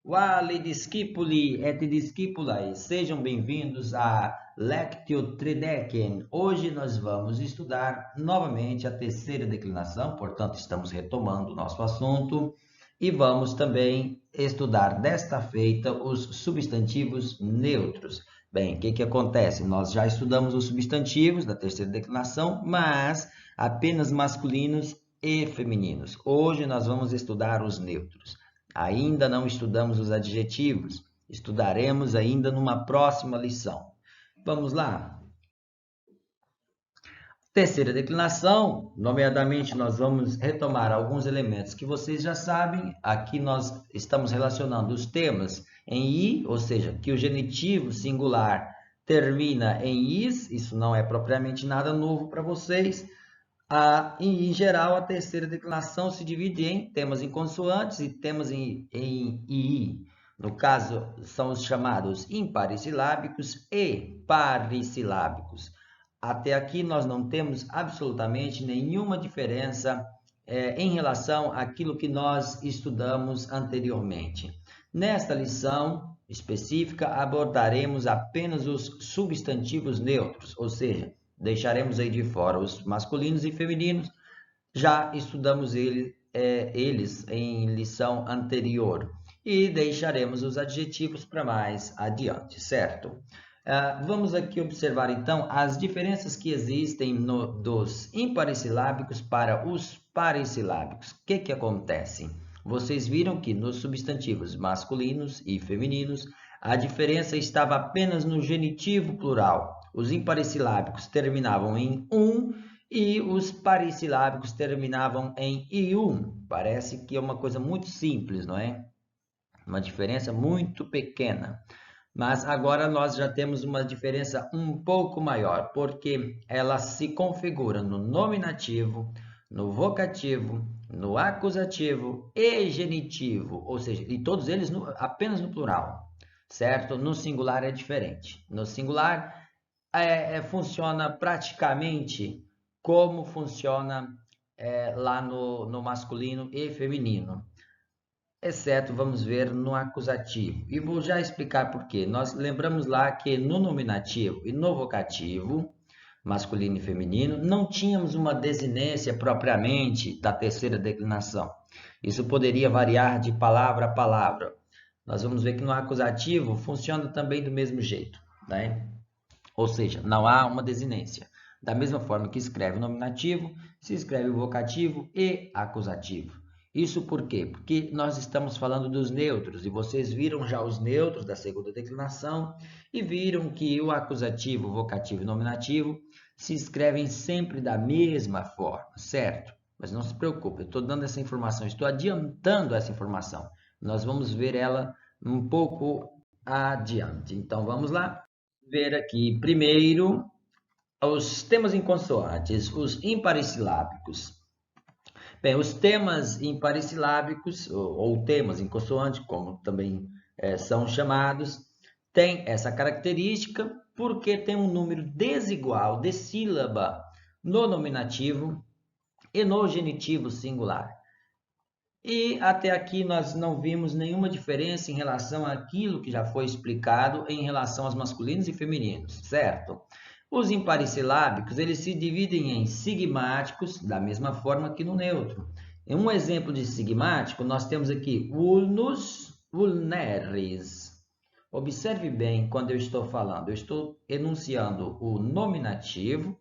Vale discipuli et discipulae, sejam bem-vindos a Lectio Tridecem. Hoje nós vamos estudar novamente a terceira declinação, portanto estamos retomando o nosso assunto e vamos também estudar desta feita os substantivos neutros. Bem, o que acontece? Nós já estudamos os substantivos da terceira declinação, mas apenas masculinos e femininos. Hoje nós vamos estudar os neutros. Ainda não estudamos os adjetivos, estudaremos ainda numa próxima lição. Vamos lá? Terceira declinação, nomeadamente nós vamos retomar alguns elementos que vocês já sabem. Aqui nós estamos relacionando os temas em i, ou seja, que o genitivo singular termina em is, isso não é propriamente nada novo para vocês. Em geral, a terceira declinação se divide em temas em consoantes e temas em ii. No caso, são os chamados imparisilábicos e parisilábicos. Até aqui, nós não temos absolutamente nenhuma diferença em relação àquilo que nós estudamos anteriormente. Nesta lição específica, abordaremos apenas os substantivos neutros, ou seja, deixaremos aí de fora os masculinos e femininos. Já estudamos eles em lição anterior. E deixaremos os adjetivos para mais adiante, certo? Vamos aqui observar, então, as diferenças que existem dos imparisilábicos para os parisilábicos. O que acontece? Vocês viram que nos substantivos masculinos e femininos, a diferença estava apenas no genitivo plural. Os imparisilábicos terminavam em e os parisilábicos terminavam em ium. Parece que é uma coisa muito simples, não é? Uma diferença muito pequena. Mas agora nós já temos uma diferença um pouco maior, porque ela se configura no nominativo, no vocativo, no acusativo e genitivo, ou seja, e todos eles apenas no plural, certo? No singular é diferente. No singular funciona praticamente como funciona lá no masculino e feminino, exceto, vamos ver, no acusativo. E vou já explicar por quê. Nós lembramos lá que no nominativo e no vocativo, masculino e feminino, não tínhamos uma desinência propriamente da terceira declinação. Isso poderia variar de palavra a palavra. Nós vamos ver que no acusativo funciona também do mesmo jeito, né? Ou seja, não há uma desinência. Da mesma forma que escreve o nominativo, se escreve o vocativo e acusativo. Isso por quê? Porque nós estamos falando dos neutros, e vocês viram já os neutros da segunda declinação e viram que o acusativo, vocativo e nominativo se escrevem sempre da mesma forma, certo? Mas não se preocupe, eu estou dando essa informação, estou adiantando essa informação. Nós vamos ver ela um pouco adiante. Então, vamos lá ver aqui primeiro os temas em consoantes, os imparisilábicos. Bem, os temas imparisilábicos, ou temas em consoante, como também são chamados, têm essa característica porque tem um número desigual de sílaba no nominativo e no genitivo singular. E até aqui nós não vimos nenhuma diferença em relação àquilo que já foi explicado em relação aos masculinos e femininos, certo? Os imparisilábicos, eles se dividem em sigmáticos, da mesma forma que no neutro. Em um exemplo de sigmático, nós temos aqui vulnus, vulneris. Observe bem quando eu estou falando, eu estou enunciando o nominativo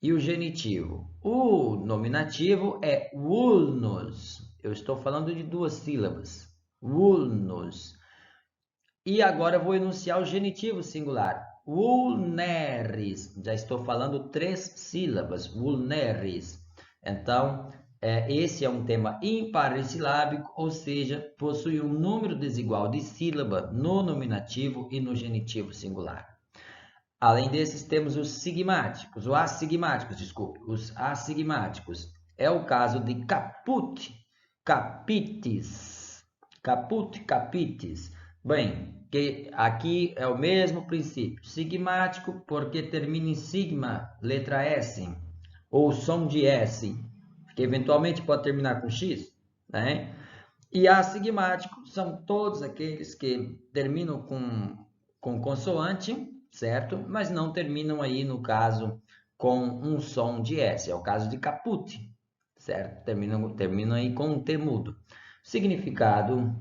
e o genitivo. O nominativo é vulnus. Eu estou falando de duas sílabas. Vulnus. E agora eu vou enunciar o genitivo singular. Vulneris. Já estou falando três sílabas. Vulneris. Então, esse é um tema imparisilábico, ou seja, possui um número desigual de sílaba no nominativo e no genitivo singular. Além desses, temos os sigmáticos, ou assigmáticos, desculpe, os assigmáticos. É o caso de caput, capitis, caput, capitis. Bem, que aqui é o mesmo princípio. Sigmático porque termina em sigma, letra S, ou som de S, que eventualmente pode terminar com X, né? E assigmáticos são todos aqueles que terminam com consoante, certo? Mas não terminam aí, no caso, com um som de S. É o caso de caput, certo? Terminam aí com um T mudo. Significado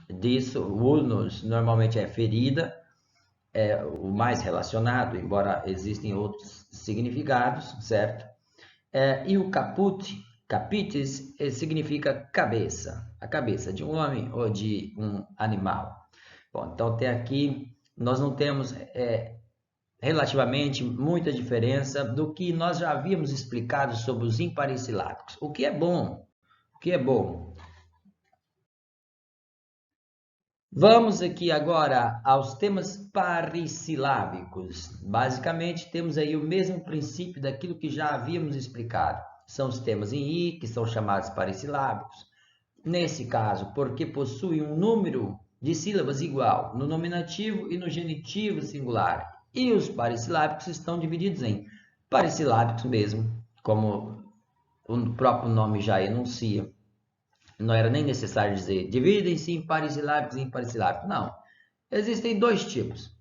disso, ulnos normalmente é ferida, é o mais relacionado, embora existem outros significados, certo? E o caput, capitis, significa cabeça, a cabeça de um homem ou de um animal. Bom, então até aqui nós não temos relativamente muita diferença do que nós já havíamos explicado sobre os imparisilábicos. O que é bom? O que é bom? Vamos aqui agora aos temas parisilábicos. Basicamente, temos aí o mesmo princípio daquilo que já havíamos explicado. São os temas em I, que são chamados parisilábicos. Nesse caso, porque possuem um número de sílabas igual no nominativo e no genitivo singular. E os parisilábicos estão divididos em parisilábicos mesmo, como o próprio nome já enuncia. Não era nem necessário dizer dividem-se em parisilábicos e imparisilábicos. Não. Existem dois tipos: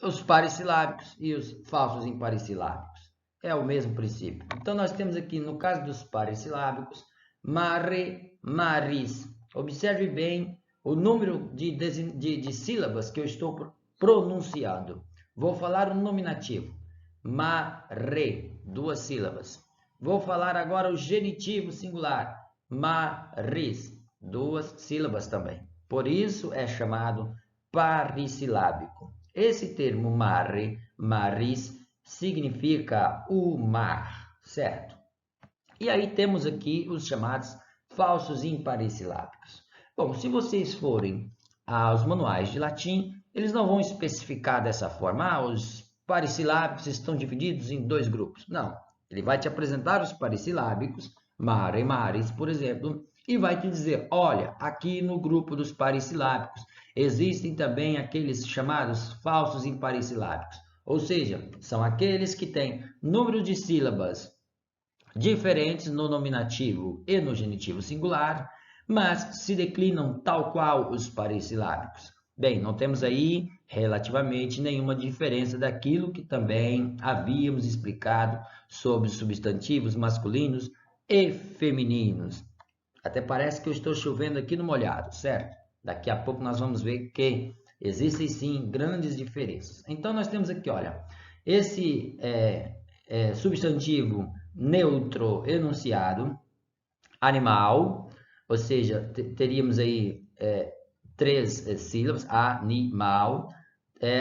os parisilábicos e os falsos imparisilábicos. É o mesmo princípio. Então, nós temos aqui, no caso dos parisilábicos, mare, maris. Observe bem o número de sílabas que eu estou pronunciando. Vou falar o nominativo. Mare, 2 sílabas. Vou falar agora o genitivo singular. Maris, 2 sílabas também. Por isso é chamado parisilábico. Esse termo mare, maris, significa o mar, certo? E aí temos aqui os chamados falsos imparisilábicos. Bom, se vocês forem aos manuais de latim, eles não vão especificar dessa forma, os parisilábicos estão divididos em 2 grupos. Não, ele vai te apresentar os parisilábicos, mare, maris, por exemplo, e vai te dizer, olha, aqui no grupo dos parisilábicos existem também aqueles chamados falsos imparisilábicos, ou seja, são aqueles que têm número de sílabas diferentes no nominativo e no genitivo singular, mas se declinam tal qual os parisilábicos. Bem, não temos aí relativamente nenhuma diferença daquilo que também havíamos explicado sobre os substantivos masculinos e femininos. Até parece que eu estou chovendo aqui no molhado, certo? Daqui a pouco nós vamos ver que existem sim grandes diferenças. Então nós temos aqui, olha, esse substantivo neutro enunciado, animal, ou seja, teríamos aí 3 sílabas, animal,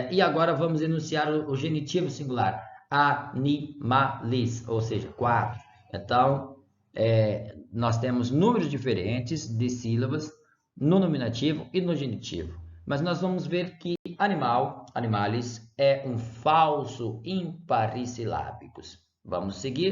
e agora vamos enunciar o genitivo singular, animalis, ou seja, 4. Então, nós temos números diferentes de sílabas no nominativo e no genitivo. Mas nós vamos ver que animal, animalis, é um falso imparisilábicos. Vamos seguir?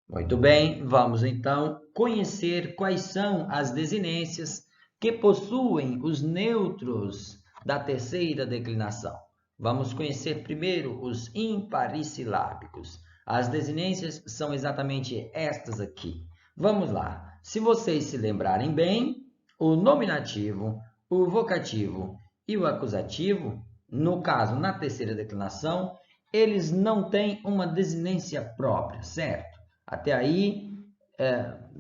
Muito bem, vamos então conhecer quais são as desinências que possuem os neutros da terceira declinação. Vamos conhecer primeiro os imparisilábicos. As desinências são exatamente estas aqui. Vamos lá. Se vocês se lembrarem bem, o nominativo, o vocativo e o acusativo, no caso, na terceira declinação, eles não têm uma desinência própria, certo? Até aí,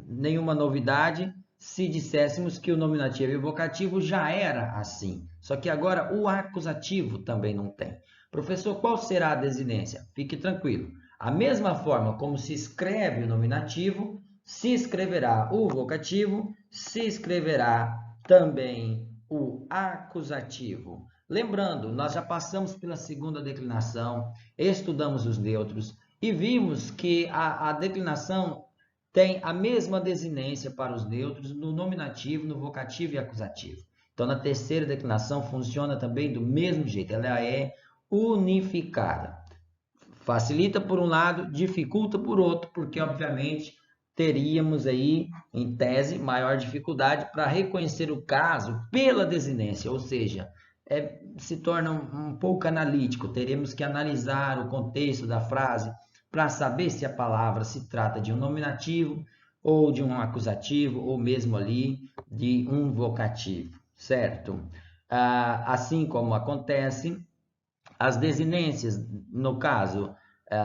nenhuma novidade se disséssemos que o nominativo e o vocativo já era assim. Só que agora o acusativo também não tem. Professor, qual será a desinência? Fique tranquilo. A mesma forma como se escreve o nominativo, se escreverá o vocativo, se escreverá também o acusativo. Lembrando, nós já passamos pela segunda declinação, estudamos os neutros e vimos que a declinação tem a mesma desinência para os neutros no nominativo, no vocativo e acusativo. Então, na terceira declinação funciona também do mesmo jeito, ela é unificada. Facilita por um lado, dificulta por outro, porque obviamente teríamos aí, em tese, maior dificuldade para reconhecer o caso pela desinência, ou seja, se torna um pouco analítico, teremos que analisar o contexto da frase para saber se a palavra se trata de um nominativo, ou de um acusativo, ou mesmo ali de um vocativo, certo? Assim como acontece, as desinências, no caso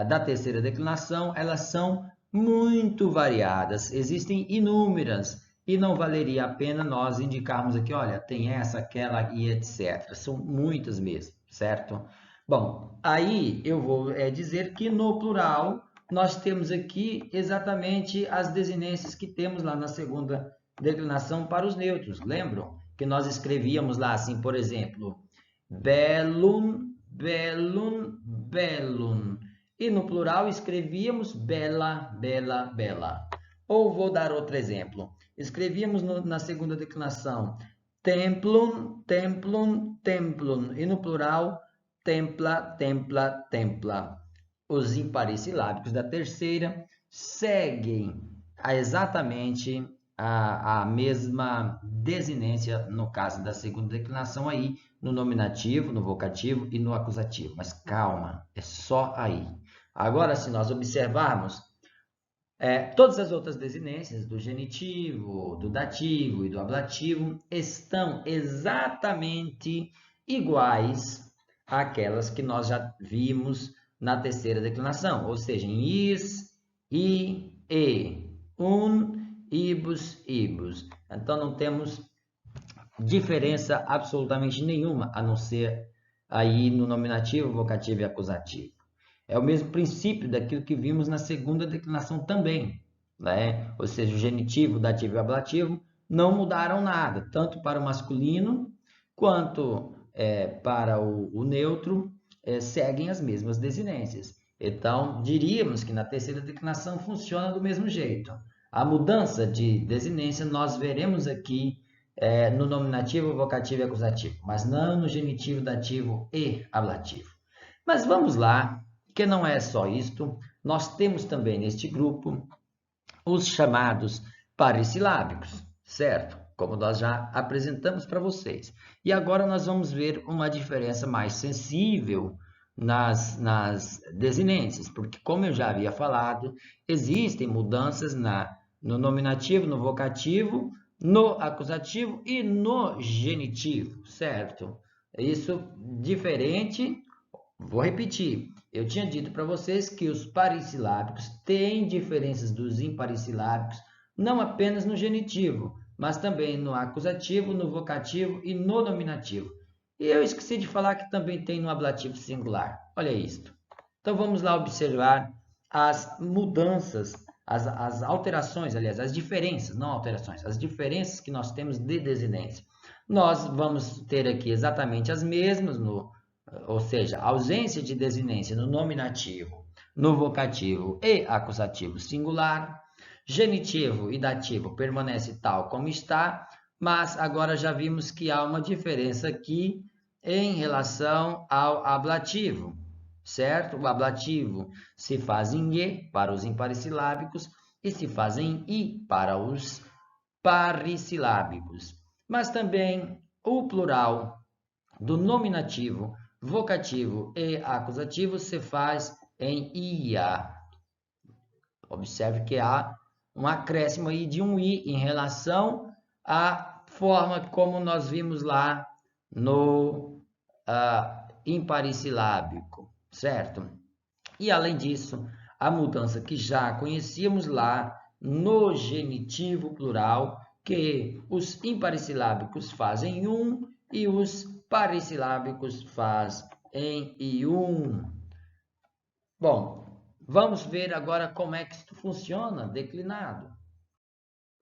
da terceira declinação, elas são muito variadas, existem inúmeras, e não valeria a pena nós indicarmos aqui, olha, tem essa, aquela e etc. São muitas mesmo, certo? Bom, aí eu vou dizer que no plural nós temos aqui exatamente as desinências que temos lá na segunda declinação para os neutros. Lembram que nós escrevíamos lá assim, por exemplo, bellum, bellum, bellum. E no plural escrevíamos bela, bela, bela. Ou vou dar outro exemplo. Escrevíamos na segunda declinação templum, templum, templum. E no plural templa, templa, templa. Os imparisilábicos da terceira seguem exatamente a mesma desinência no caso da segunda declinação aí, no nominativo, no vocativo e no acusativo. Mas calma, é só aí. Agora, se nós observarmos, todas as outras desinências do genitivo, do dativo e do ablativo estão exatamente iguais àquelas que nós já vimos na terceira declinação, ou seja, em is, i, e, ibus, ibus. Então, não temos diferença absolutamente nenhuma, a não ser aí no nominativo, vocativo e acusativo. É o mesmo princípio daquilo que vimos na segunda declinação também, né? Ou seja, o genitivo, o dativo e o ablativo não mudaram nada, tanto para o masculino quanto para o neutro, seguem as mesmas desinências. Então, diríamos que na terceira declinação funciona do mesmo jeito. A mudança de desinência nós veremos aqui no nominativo, vocativo e acusativo, mas não no genitivo, dativo e ablativo. Mas vamos lá, que não é só isto, nós temos também neste grupo os chamados parissilábicos, certo? Como nós já apresentamos para vocês. E agora nós vamos ver uma diferença mais sensível nas desinências, porque como eu já havia falado, existem mudanças no nominativo, no vocativo, no acusativo e no genitivo, certo? Isso diferente, vou repetir. Eu tinha dito para vocês que os parissilábicos têm diferenças dos imparissilábicos, não apenas no genitivo, mas também no acusativo, no vocativo e no nominativo. E eu esqueci de falar que também tem no ablativo singular. Olha isto. Então vamos lá observar as mudanças, as alterações, aliás, as diferenças, não alterações, as diferenças que nós temos de desinência. Nós vamos ter aqui exatamente as mesmas, ou seja, ausência de desinência no nominativo, no vocativo e acusativo singular. Genitivo e dativo permanece tal como está, mas agora já vimos que há uma diferença aqui em relação ao ablativo, certo? O ablativo se faz em e para os imparisilábicos e se faz em i para os parissilábicos. Mas também o plural do nominativo, vocativo e acusativo se faz em ia. Observe que há um acréscimo aí de um i em relação à forma como nós vimos lá no imparisilábico, certo? E além disso, a mudança que já conhecíamos lá no genitivo plural, que os imparisilábicos fazem um e os parissilábicos faz em ium. Bom, vamos ver agora como é que isso funciona declinado.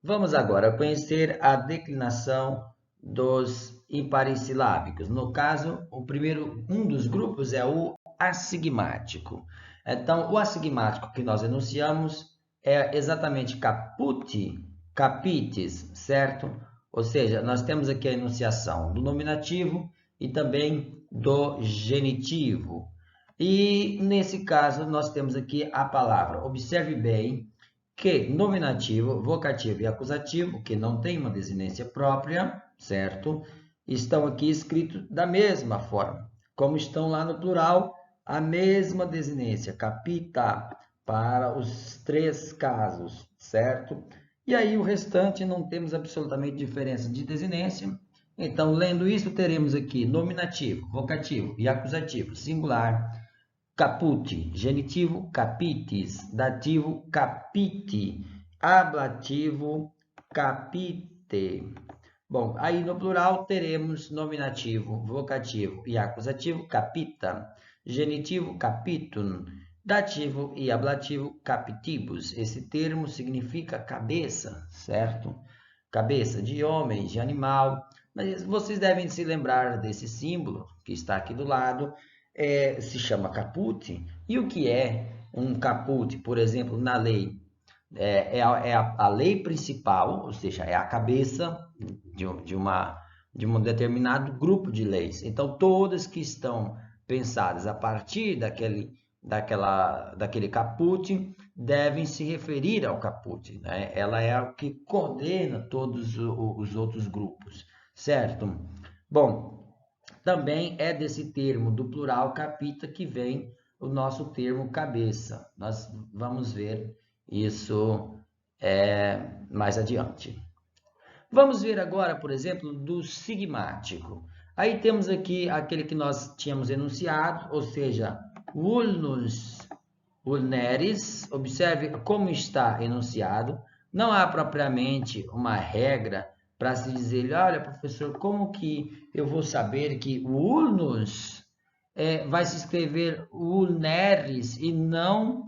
Vamos agora conhecer a declinação dos imparisilábicos. No caso, um dos grupos é o assigmático. Então, o assigmático que nós enunciamos é exatamente caput, capitis, certo? Ou seja, nós temos aqui a enunciação do nominativo e também do genitivo. E, nesse caso, nós temos aqui a palavra. Observe bem que nominativo, vocativo e acusativo, que não tem uma desinência própria, certo? Estão aqui escritos da mesma forma. Como estão lá no plural, a mesma desinência, capita, para os três casos, certo? E aí o restante não temos absolutamente diferença de desinência. Então, lendo isso, teremos aqui nominativo, vocativo e acusativo, singular, caput, genitivo, capitis, dativo, capite, ablativo, capite. Bom, aí no plural teremos nominativo, vocativo e acusativo, capita, genitivo, capitum, dativo e ablativo, capitibus. Esse termo significa cabeça, certo? Cabeça de homem, de animal. Mas vocês devem se lembrar desse símbolo que está aqui do lado, se chama caput. E o que é um caput, por exemplo, na lei? A lei principal, ou seja, é a cabeça de um determinado grupo de leis. Então, todas que estão pensadas a partir daquele caput devem se referir ao caput, né? Ela é o que coordena todos os outros grupos, certo? Bom, também é desse termo do plural capita que vem o nosso termo cabeça. Nós vamos ver isso mais adiante. Vamos ver agora, por exemplo, do sigmático. Aí temos aqui aquele que nós tínhamos enunciado, ou seja, vulnus vulneris. Observe como está enunciado. Não há propriamente uma regra para se dizer, olha, professor, como que eu vou saber que o ulnus vai se escrever ulneris e não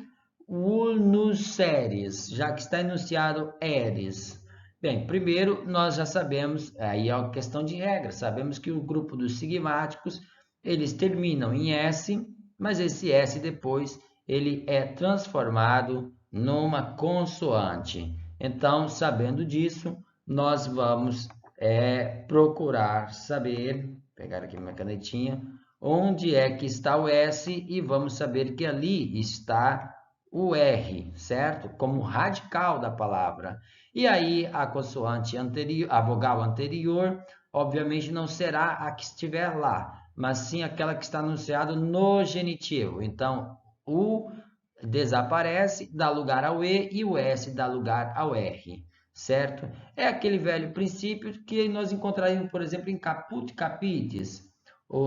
ulnuseres, já que está enunciado eres? Bem, primeiro nós já sabemos, aí é uma questão de regra, sabemos que o grupo dos sigmáticos, eles terminam em S, mas esse S depois ele é transformado numa consoante. Então, sabendo disso, nós vamos procurar saber, pegar aqui minha canetinha, onde é que está o S e vamos saber que ali está o R, certo? Como radical da palavra. E aí a consoante anterior, a vogal anterior, obviamente não será a que estiver lá, mas sim aquela que está anunciada no genitivo. Então, o desaparece, dá lugar ao E o S dá lugar ao R, certo? É aquele velho princípio que nós encontraríamos, por exemplo, em caput, capitis.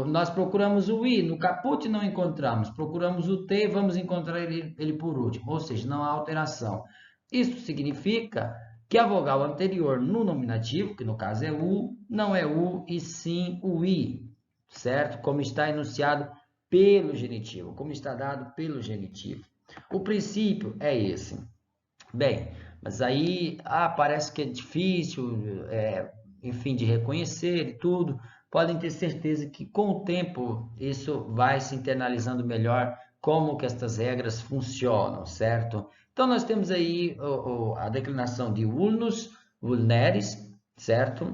Nós procuramos o I, no caput não encontramos, procuramos o T, vamos encontrar ele por último, ou seja, não há alteração. Isso significa que a vogal anterior no nominativo, que no caso é U, não é U e sim o I, certo? Como está enunciado pelo genitivo, como está dado pelo genitivo. O princípio é esse. Bem, mas aí parece que é difícil, enfim, de reconhecer e tudo. Podem ter certeza que com o tempo isso vai se internalizando melhor como que estas regras funcionam, certo? Então nós temos aí a declinação de ulnus, vulneris, certo?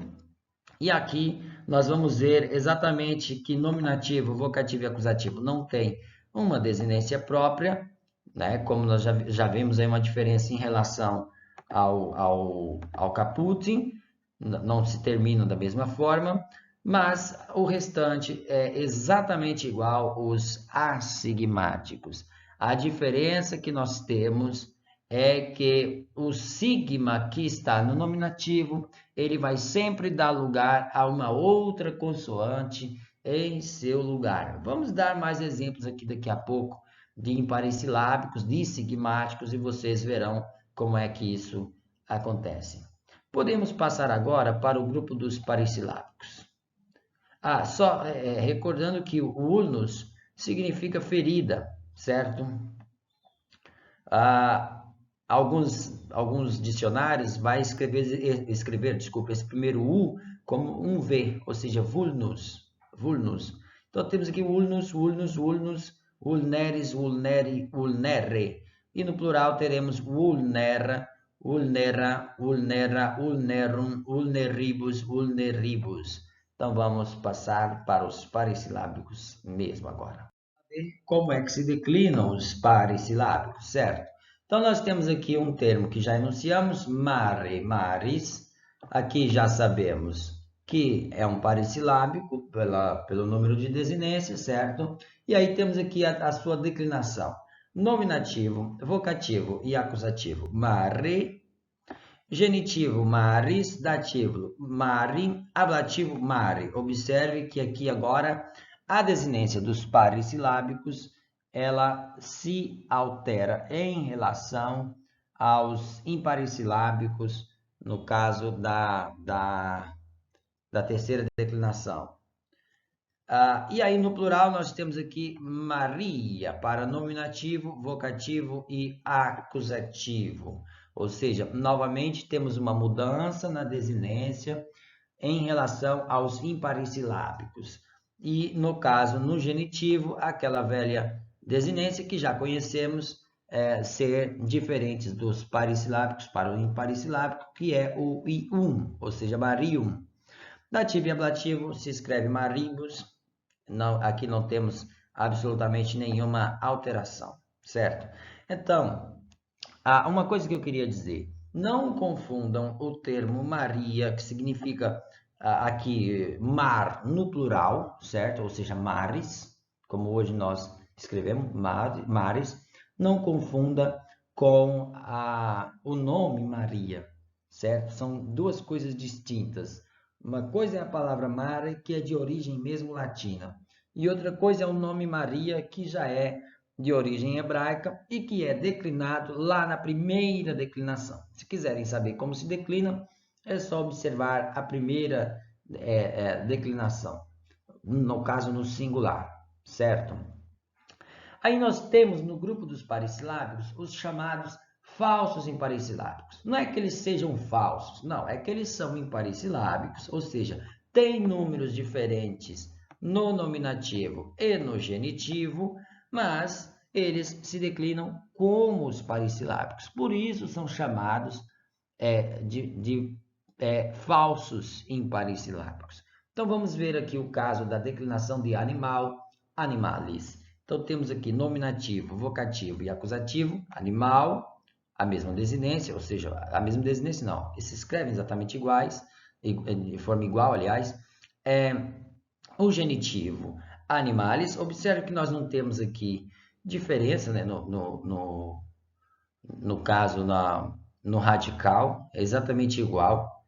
E aqui nós vamos ver exatamente que nominativo, vocativo e acusativo não tem uma desinência própria, né? Como nós já vimos aí uma diferença em relação ao caput, não se terminam da mesma forma, mas o restante é exatamente igual os assigmáticos. A diferença que nós temos é que o sigma que está no nominativo, ele vai sempre dar lugar a uma outra consoante em seu lugar. Vamos dar mais exemplos aqui daqui a pouco de impares silábicos, de sigmáticos, e vocês verão como é que isso acontece. Podemos passar agora para o grupo dos paressilábicos. Só recordando que o ulnus significa ferida, certo? Alguns dicionários vai escrever, desculpa, esse primeiro U como um V, ou seja, vulnus, vulnus. Então temos aqui vulnus, vulnus, vulnus, vulneris, vulneri, vulnere. E no plural teremos vulnera, vulnera, vulnera, vulnerum, vulneribus, vulneribus. Então vamos passar para os paressilábicos mesmo agora. Como é que se declinam os paressilábicos, certo? Então, nós temos aqui um termo que já enunciamos, mare, maris. Aqui já sabemos que é um paressilábico pelo número de desinências, certo? E aí temos aqui a sua declinação. Nominativo, vocativo e acusativo, mare. Genitivo maris, dativo mari, ablativo mari. Observe que aqui agora a desinência dos pares silábicos ela se altera em relação aos impares silábicos, no caso da terceira declinação. E aí no plural nós temos aqui Maria para nominativo, vocativo e acusativo. Ou seja, novamente temos uma mudança na desinência em relação aos impares silábicos. E no caso, no genitivo, aquela velha desinência que já conhecemos ser diferentes dos pares silábicos para o impar silábico, que é o ium, ou seja, marium. Dativo e ablativo se escreve maribus. Não, aqui não temos absolutamente nenhuma alteração, certo? Então, uma coisa que eu queria dizer, não confundam o termo Maria, que significa aqui mar no plural, certo? Ou seja, mares, como hoje nós escrevemos, mares. Não confunda com o nome Maria, certo? São duas coisas distintas. Uma coisa é a palavra mare, que é de origem mesmo latina, e outra coisa é o nome Maria, que já é de origem hebraica e que é declinado lá na primeira declinação. Se quiserem saber como se declina, é só observar a primeira declinação, no caso no singular, certo? Aí nós temos no grupo dos pares silábicos os chamados falsos impares silábicos. Não é que eles sejam falsos, não, é que eles são impares silábicos, ou seja, têm números diferentes no nominativo e no genitivo, mas eles se declinam como os pares silábicos. Por isso são chamados de falsos impares silábicos. Então vamos ver aqui o caso da declinação de animal, animalis. Então temos aqui nominativo, vocativo e acusativo, animal, a mesma desinência, ou seja, a mesma desinência não, eles se escrevem exatamente iguais, de forma igual, aliás. O genitivo, animalis, observe que nós não temos aqui diferença, né, no caso, no radical, é exatamente igual.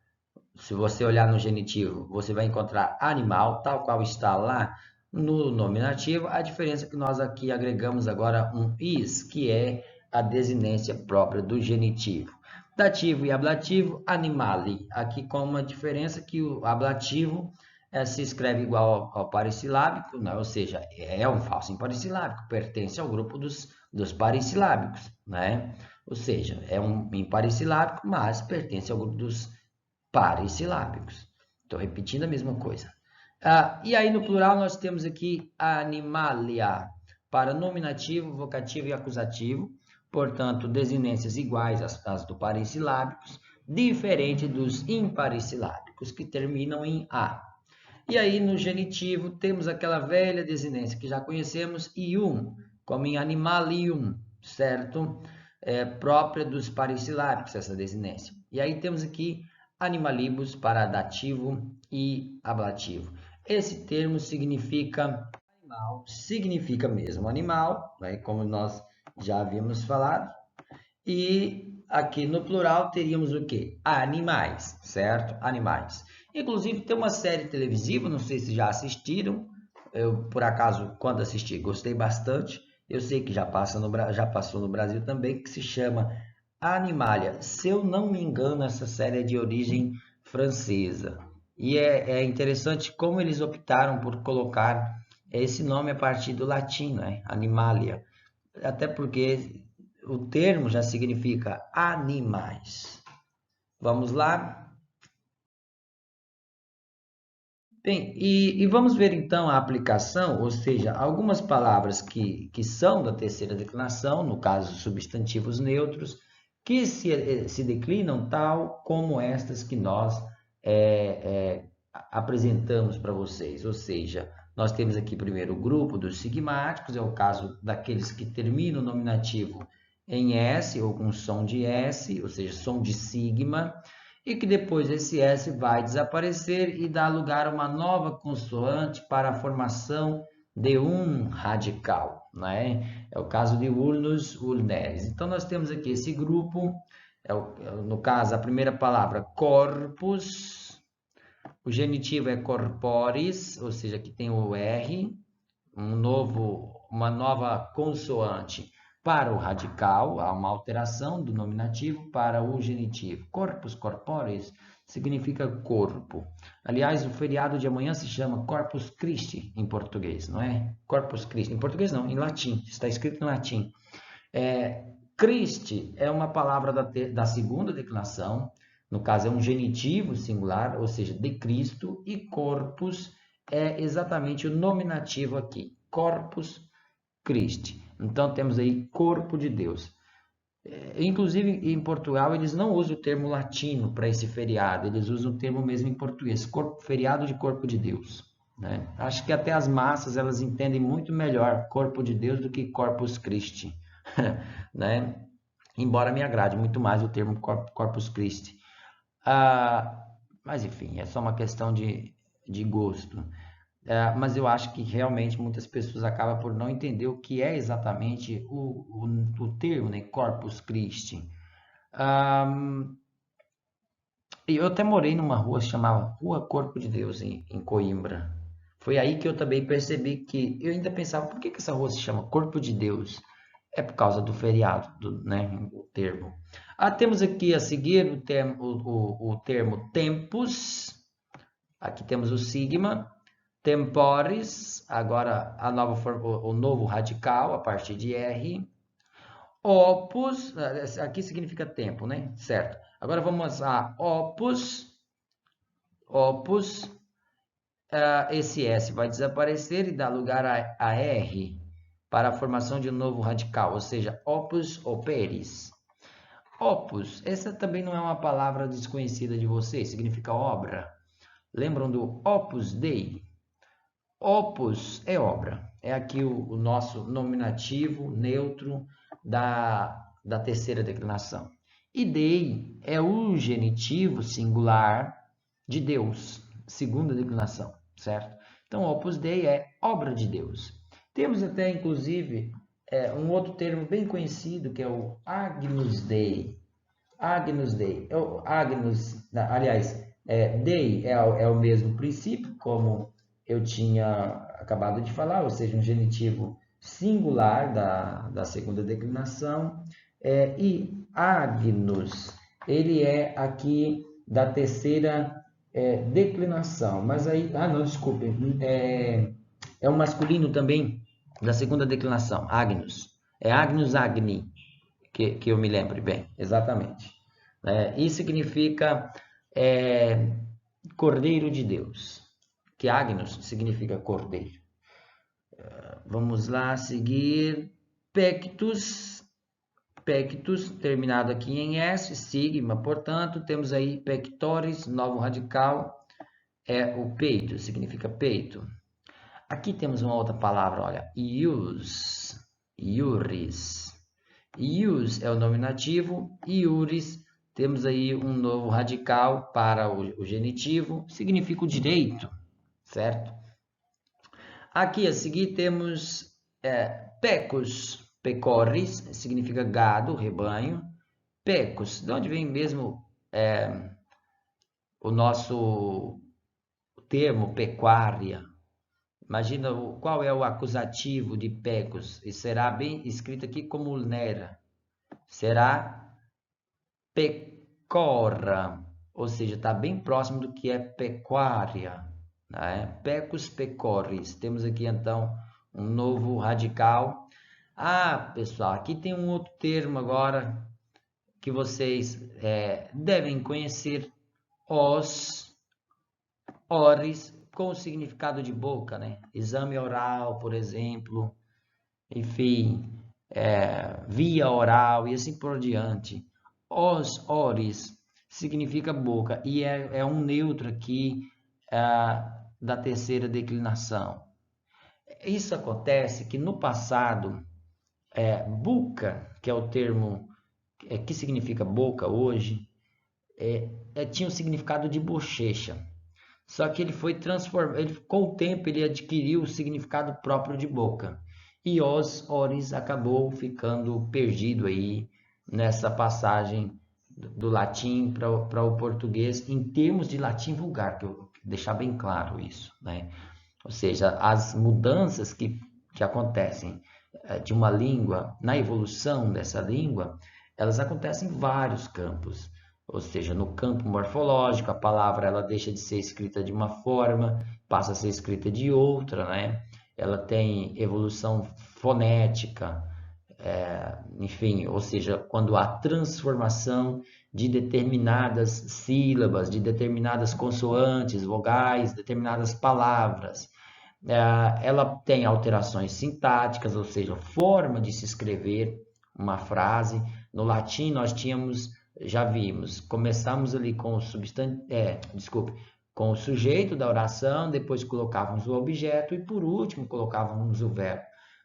Se você olhar no genitivo, você vai encontrar animal, tal qual está lá no nominativo. A diferença é que nós aqui agregamos agora um is, que é a desinência própria do genitivo. Dativo e ablativo, animali. Aqui com uma diferença que o ablativo se escreve igual ao paressilábico, né? Ou seja, é um falso imparessilábico, pertence ao grupo dos paressilábicos, né? Ou seja, é um imparessilábico, mas pertence ao grupo dos paressilábicos. Estou repetindo a mesma coisa. E aí no plural nós temos aqui animalia, para nominativo, vocativo e acusativo, portanto, desinências iguais às do paressilábicos, diferente dos imparessilábicos, que terminam em A. E aí no genitivo temos aquela velha desinência que já conhecemos, ium, como em animalium, certo? Própria dos paressilábicos, essa desinência. E aí temos aqui animalibus para dativo e ablativo. Esse termo significa animal, significa mesmo animal, né, como nós já havíamos falado. E aqui no plural teríamos o quê? Animais, certo? Animais. Inclusive tem uma série televisiva, não sei se já assistiram. Eu, por acaso, quando assisti, gostei bastante. Eu sei que já passou no Brasil também, que se chama Animalia. Se eu não me engano, essa série é de origem francesa. E é interessante como eles optaram por colocar esse nome a partir do latim, né? Animalia. Até porque o termo já significa animais. Vamos lá? Bem, e vamos ver então a aplicação, ou seja, algumas palavras que são da terceira declinação, no caso substantivos neutros, que se declinam tal como estas que nós apresentamos para vocês. Ou seja, nós temos aqui primeiro o grupo dos sigmáticos, é o caso daqueles que terminam o nominativo em S ou com som de S, ou seja, som de sigma, e que depois esse S vai desaparecer e dar lugar a uma nova consoante para a formação de um radical, né? É o caso de ulnus, ulneres. Então, nós temos aqui esse grupo no caso, a primeira palavra, corpus. O genitivo é corporis, ou seja, aqui tem o R, uma nova consoante para o radical, há uma alteração do nominativo para o genitivo. Corpus, corporis, significa corpo. Aliás, o feriado de amanhã se chama Corpus Christi em português, não é? Corpus Christi, em português não, em latim, está escrito em latim. Christi é uma palavra da segunda declinação, no caso é um genitivo singular, ou seja, de Cristo, e corpus é exatamente o nominativo aqui, Corpus Christi. Então temos aí corpo de Deus. Inclusive em Portugal eles não usam o termo latino para esse feriado, eles usam o termo mesmo em português, feriado de corpo de Deus. Né? Acho que até as massas elas entendem muito melhor corpo de Deus do que Corpus Christi. Né? Embora me agrade muito mais o termo Corpus Christi. Mas enfim, é só uma questão de gosto. Mas eu acho que realmente muitas pessoas acabam por não entender o que é exatamente o termo, né? Corpus Christi. Eu até morei numa rua que chamava Rua Corpo de Deus, em Coimbra. Foi aí que eu também percebi que eu ainda pensava, por que essa rua se chama Corpo de Deus? É por causa do feriado, né? O termo. Temos aqui a seguir o termo tempus. Aqui temos o sigma. Temporis, agora o novo radical a partir de R. Opus, aqui significa tempo, né? Certo. Agora vamos a opus. Opus, esse S vai desaparecer e dar lugar a R para a formação de um novo radical, ou seja, opus operis. Opus, essa também não é uma palavra desconhecida de vocês, significa obra. Lembram do Opus Dei? Opus é obra. É aqui o nosso nominativo neutro da terceira declinação. E Dei é o genitivo singular de Deus, segunda declinação, certo? Então, Opus Dei é obra de Deus. Temos até, inclusive, um outro termo bem conhecido, que é o Agnus Dei. Agnus Dei. Aliás, Dei é o mesmo princípio, como eu tinha acabado de falar, ou seja, um genitivo singular da segunda declinação. E Agnus, ele é aqui da terceira declinação. Mas aí, não, desculpem, é um masculino também da segunda declinação, Agnus. É Agnus Agni, que eu me lembre bem, exatamente. Isso significa Cordeiro de Deus, que Agnus significa cordeiro. Vamos lá, seguir. Pectus, terminado aqui em S, sigma, portanto, temos aí pectoris, novo radical, é o peito, significa peito. Aqui temos uma outra palavra, olha, ius, iuris. Ius é o nominativo, iuris, temos aí um novo radical para o genitivo, significa o direito, certo? Aqui a seguir temos pecus, pecoris, significa gado, rebanho. Pecus, de onde vem mesmo o nosso termo pecuária? Imagina qual é o acusativo de pecus, e será bem escrito aqui como nera. Será pecora, ou seja, está bem próximo do que é pecuária. Né? Pecus pecoris. Temos aqui então um novo radical. Pessoal, aqui tem um outro termo agora que vocês devem conhecer, os, ores, com o significado de boca, né? Exame oral, por exemplo, enfim, via oral e assim por diante. Os, ores, significa boca e é um neutro aqui da terceira declinação. Isso acontece que no passado, buca, que é o termo que significa boca hoje, tinha o significado de bochecha. Só que ele foi transformado, com o tempo ele adquiriu o significado próprio de boca. E os, ores, acabou ficando perdido aí nessa passagem do latim para o português em termos de latim vulgar, que eu deixar bem claro isso, né? Ou seja, as mudanças que acontecem de uma língua, na evolução dessa língua, elas acontecem em vários campos. Ou seja, no campo morfológico, a palavra ela deixa de ser escrita de uma forma, passa a ser escrita de outra, né? Ela tem evolução fonética, enfim, ou seja, quando há transformação de determinadas sílabas, de determinadas consoantes, vogais, determinadas palavras. Ela tem alterações sintáticas, ou seja, forma de se escrever uma frase. No latim nós tínhamos, já vimos, começamos ali com o com o sujeito da oração, depois colocávamos o objeto e por último colocávamos o verbo.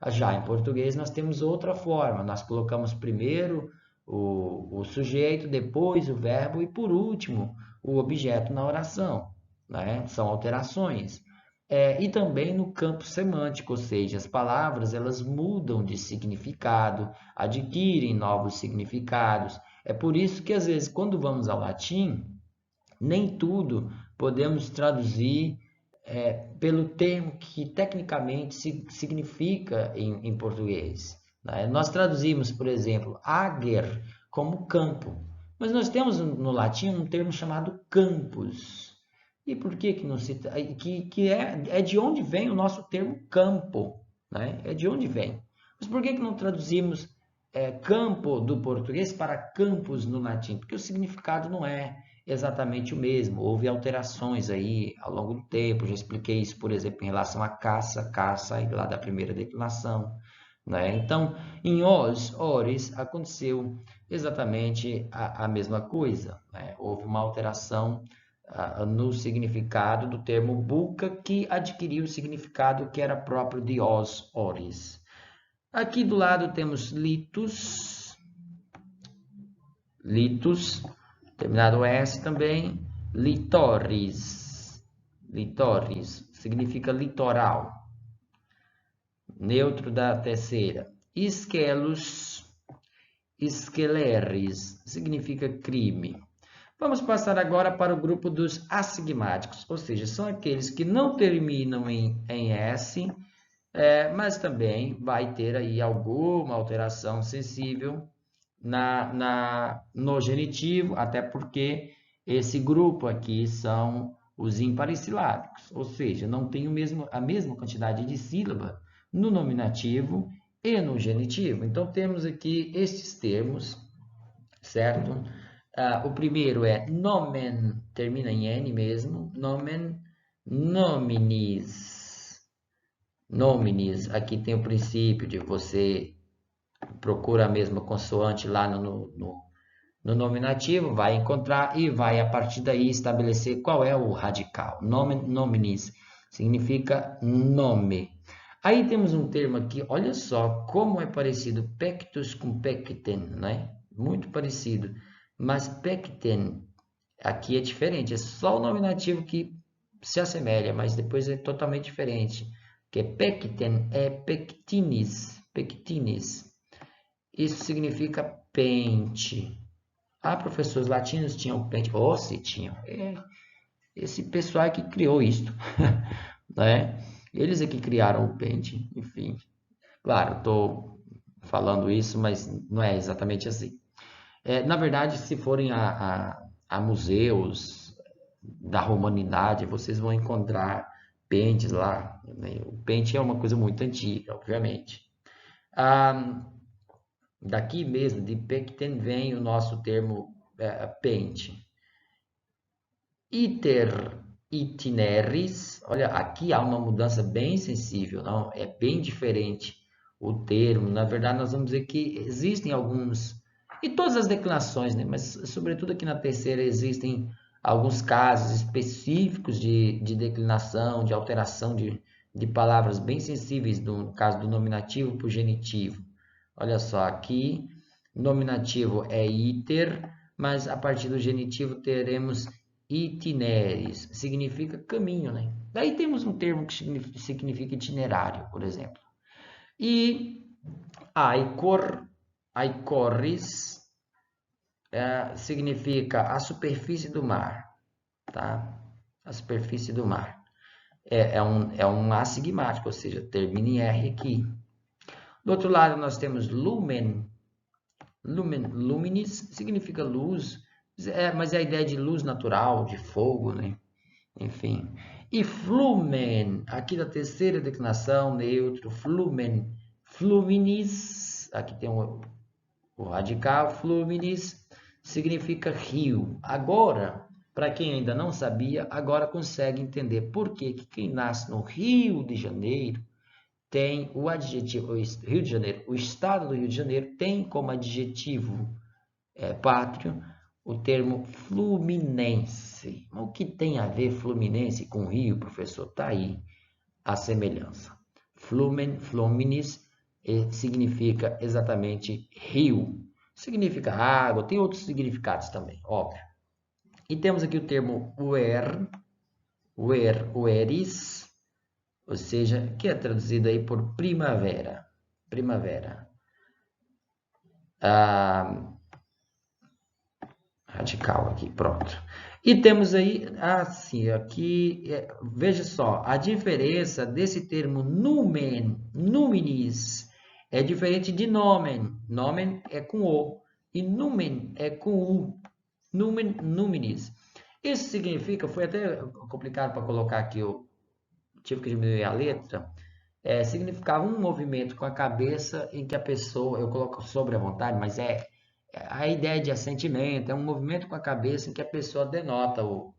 Já em português nós temos outra forma, nós colocamos primeiro o sujeito, depois o verbo e por último o objeto na oração, né? São alterações. E também no campo semântico, ou seja, as palavras elas mudam de significado, adquirem novos significados. É por isso que às vezes quando vamos ao latim, nem tudo podemos traduzir pelo termo que tecnicamente significa em português, né? Nós traduzimos, por exemplo, ager como campo, mas nós temos no latim um termo chamado campus. E por que não se que é de onde vem o nosso termo campo, né? É de onde vem. Mas por que não traduzimos campo do português para campus no latim? Porque o significado não é exatamente o mesmo. Houve alterações aí ao longo do tempo. Já expliquei isso, por exemplo, em relação à caça lá da primeira declinação, né? Então, em os, ores, aconteceu exatamente a mesma coisa, né? Houve uma alteração no significado do termo buca, que adquiriu o significado que era próprio de os, ores. Aqui do lado temos litus, terminado S também, litoris, significa litoral, neutro da terceira, isquelos, esqueleres, significa crime. Vamos passar agora para o grupo dos assigmáticos, ou seja, são aqueles que não terminam em S, mas também vai ter aí alguma alteração sensível no genitivo, até porque esse grupo aqui são os ímpares silábicos, ou seja, não tem a mesma quantidade de sílaba no nominativo e no genitivo. Então, temos aqui estes termos, certo? O primeiro é nomen, termina em N mesmo, nomen, nominis. Nominis, aqui tem o princípio de você procura a mesma consoante lá no nominativo, vai encontrar e vai a partir daí estabelecer qual é o radical. Nomen, nominis significa nome. Aí temos um termo aqui, olha só como é parecido pectus com pecten, né? Muito parecido. Mas pecten aqui é diferente, é só o nominativo que se assemelha, mas depois é totalmente diferente. Que pecten é pectinis, pectinis. Isso significa pente. Professores latinos tinham pente? Oh, se tinham. Esse pessoal que criou isto, né? Eles é que criaram o pente, enfim. Claro, estou falando isso, mas não é exatamente assim. Na verdade, se forem a museus da romanidade, vocês vão encontrar pentes lá, né? O pente é uma coisa muito antiga, obviamente. Daqui mesmo, de pecten, vem o nosso termo pente. Iter, itineris, olha, aqui há uma mudança bem sensível, não? É bem diferente o termo. Na verdade, nós vamos dizer que existem alguns, e todas as declinações, né? Mas sobretudo aqui na terceira existem alguns casos específicos de declinação, de alteração de palavras bem sensíveis, no caso do nominativo para o genitivo. Olha só, aqui nominativo é iter, mas a partir do genitivo teremos itineris, significa caminho, né? Daí temos um termo que significa itinerário, por exemplo. E aicorris, significa a superfície do mar, tá? A superfície do mar. É um assigmático, ou seja, termina em R aqui. Do outro lado, nós temos lumen. Luminis significa luz, mas é a ideia de luz natural, de fogo, né? Enfim. E flumen, aqui da terceira declinação, neutro, flumen, fluminis, aqui tem o radical, fluminis, significa rio. Agora, para quem ainda não sabia, agora consegue entender por que quem nasce no Rio de Janeiro tem o adjetivo, Rio de Janeiro, o estado do Rio de Janeiro tem como adjetivo pátrio o termo fluminense. O que tem a ver Fluminense com Rio, professor? Está aí a semelhança. Fluminis significa exatamente rio. Significa água, tem outros significados também, óbvio. E temos aqui o termo ueris, ou seja, que é traduzido aí por primavera. Primavera. Radical aqui, pronto. E temos aí, assim, aqui, veja só, a diferença desse termo numinis, é diferente de nomen. Nomen é com O, e numen é com U. Numinis. Isso significa, foi até complicado para colocar aqui, eu tive que diminuir a letra, significava um movimento com a cabeça em que a pessoa, eu coloco sobre a vontade, mas a ideia de assentimento, é um movimento com a cabeça em que a pessoa denota o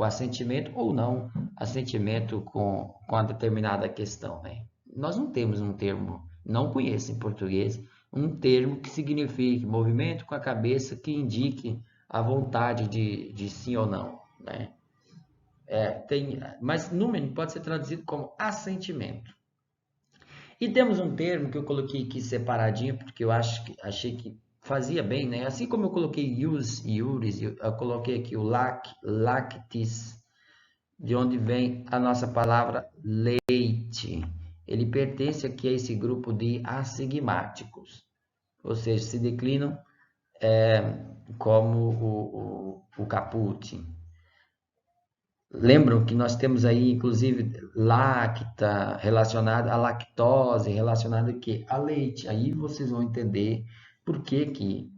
assentimento ou não assentimento com a determinada questão, né? Nós não temos um termo, não conheço em português, um termo que signifique movimento com a cabeça que indique a vontade de sim ou não, né? Mas numen pode ser traduzido como assentimento. E temos um termo que eu coloquei aqui separadinho, porque eu achei que fazia bem, né? Assim como eu coloquei ius e iuris, eu coloquei aqui o lactis, de onde vem a nossa palavra leite. Ele pertence aqui a esse grupo de assigmáticos, ou seja, se declinam como o caput. Lembram que nós temos aí, inclusive, lacta relacionada à lactose, relacionada a leite. Aí vocês vão entender por que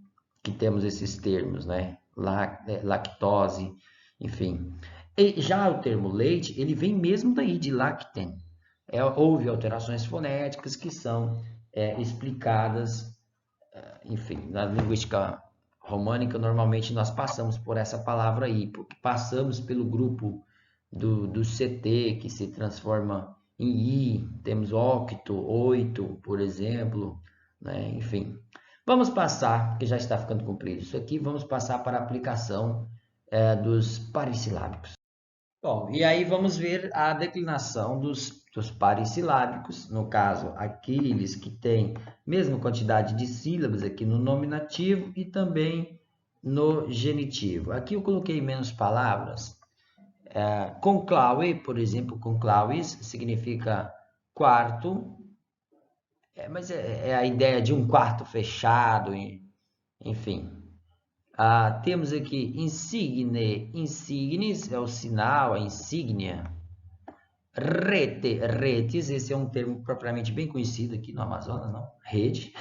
temos esses termos, né? Lactose, enfim. E já o termo leite, ele vem mesmo daí, de lactem. Houve alterações fonéticas que são explicadas, enfim, na linguística românica, normalmente nós passamos por essa palavra aí, porque passamos pelo grupo do CT, que se transforma em I, temos octo, oito, por exemplo, né? Enfim. Vamos passar, porque já está ficando comprido isso aqui, vamos passar para a aplicação dos pareissilábicos. Bom, e aí vamos ver a declinação dos pareissilábicos, no caso, aqueles que têm mesma quantidade de sílabas aqui no nominativo e também no genitivo. Aqui eu coloquei menos palavras. Conclave, por exemplo, conclavis significa quarto, mas é a ideia de um quarto fechado, enfim. Temos aqui insigne, insignis é o sinal, a insígnia. Rete, retes, esse é um termo propriamente bem conhecido aqui no Amazonas, não? Rede.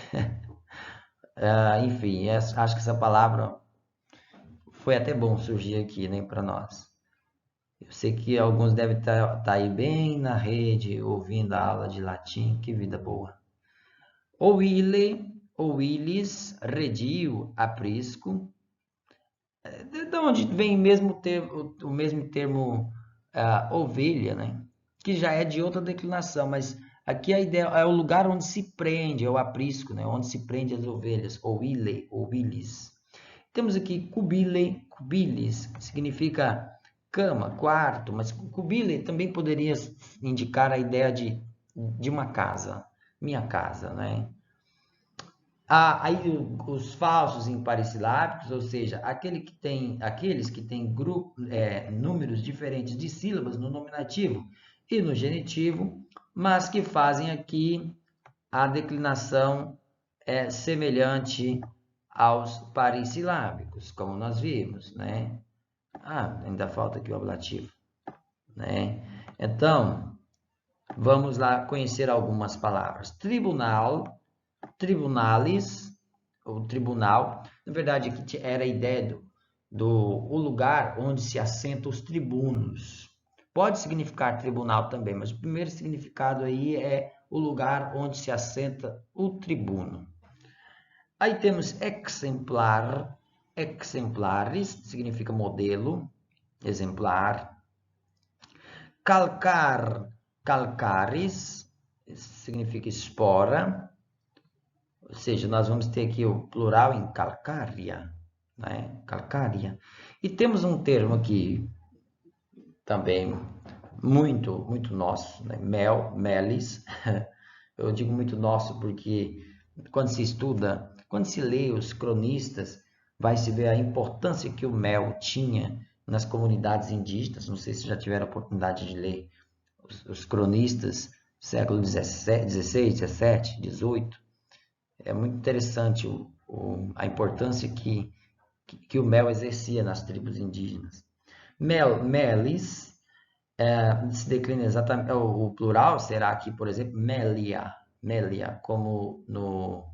Enfim, acho que essa palavra foi até bom surgir aqui, né, para nós. Eu sei que alguns devem estar aí bem na rede, ouvindo a aula de latim, que vida boa. Ouile, ouilis, redio, aprisco. De onde vem mesmo o mesmo termo ovelha, né? Que já é de outra declinação, mas aqui a ideia é o lugar onde se prende, é o aprisco, né? Onde se prende as ovelhas, ouile, ouvilis. Temos aqui cubile, cubilis, significa cama, quarto, mas cubile também poderia indicar a ideia de uma casa, minha casa, né? Aí os falsos impareissilábicos, ou seja, aqueles que têm números diferentes de sílabas no nominativo e no genitivo, mas que fazem aqui a declinação semelhante aos parissilábicos, como nós vimos, né? Ainda falta aqui o ablativo, né? Então, vamos lá conhecer algumas palavras. Tribunal, tribunalis, ou tribunal. Na verdade, aqui era a ideia o lugar onde se assentam os tribunos. Pode significar tribunal também, mas o primeiro significado aí é o lugar onde se assenta o tribuno. Aí temos exemplar, exemplares, significa modelo, exemplar. Calcar, calcaris, significa espora. Ou seja, nós vamos ter aqui o plural em calcária, né? Calcária. E temos um termo aqui também muito nosso, né? Melis. Eu digo muito nosso porque quando se estuda, quando se lê os cronistas, vai se ver a importância que o mel tinha nas comunidades indígenas. Não sei se já tiveram a oportunidade de ler os cronistas, século XVI, XVII, XVIII. É muito interessante a importância que o mel exercia nas tribos indígenas. Melis, se declina exatamente, o plural será aqui, por exemplo, melia, como no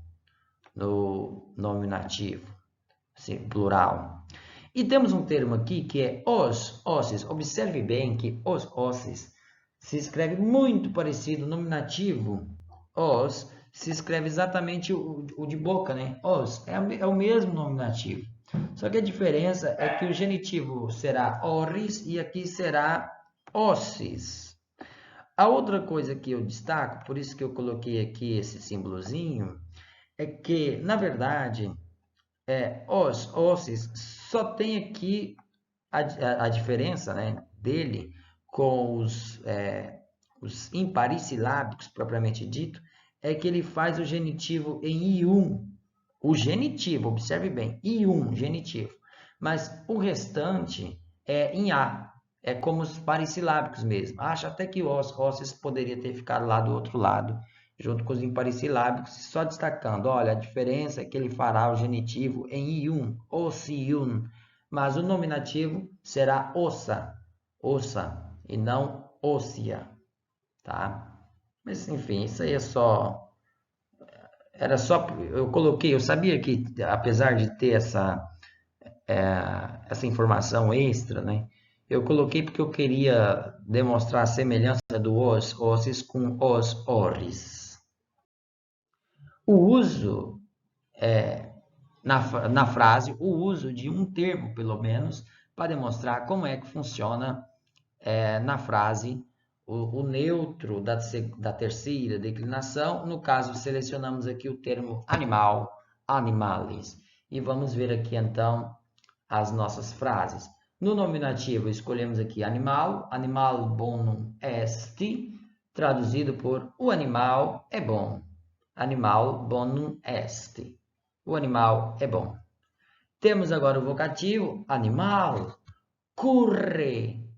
nominativo, assim, plural. E temos um termo aqui que é os ossos. Observe bem que os ossos se escreve muito parecido, nominativo, os, se escreve exatamente o de boca, né? Os, é o mesmo nominativo. Só que a diferença é que o genitivo será oris e aqui será ossis. A outra coisa que eu destaco, por isso que eu coloquei aqui esse símbolozinho, é que, na verdade, os ossis só tem aqui a diferença, né, dele com os imparisilábicos, propriamente dito, é que ele faz o genitivo em ium. O genitivo, observe bem, ium, genitivo. Mas o restante é em a. É como os parissilábicos mesmo. Acho até que os ossos poderia ter ficado lá do outro lado, junto com os imparisilábicos, só destacando, olha, a diferença é que ele fará o genitivo em ium, osium, mas o nominativo será ossa, e não óssea, tá? Mas enfim, isso aí era só, eu sabia que apesar de ter essa informação extra, né? Eu coloquei porque eu queria demonstrar a semelhança do ossis com os oris. O uso na frase, o uso de um termo, pelo menos, para demonstrar como é que funciona na frase o neutro da terceira declinação. No caso, selecionamos aqui o termo animal, animalis. E vamos ver aqui, então, as nossas frases. No nominativo, escolhemos aqui animal, animal bonum est, traduzido por o animal é bom. Animal bonum est. O animal é bom. Temos agora o vocativo, animal, curre,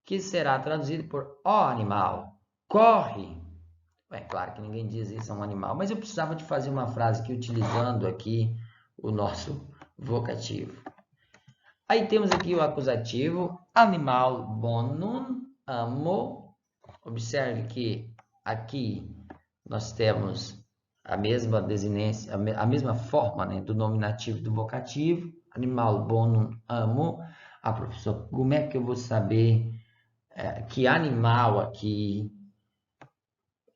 que será traduzido por ó animal, corre. É claro que ninguém diz isso a um animal, mas eu precisava de fazer uma frase aqui utilizando aqui o nosso vocativo. Aí temos aqui o acusativo, animal bonum, amo. Observe que aqui nós temos a mesma desinência, a mesma forma, né, do nominativo e do vocativo. Animal bonum, amo. Professor, como é que eu vou saber que animal aqui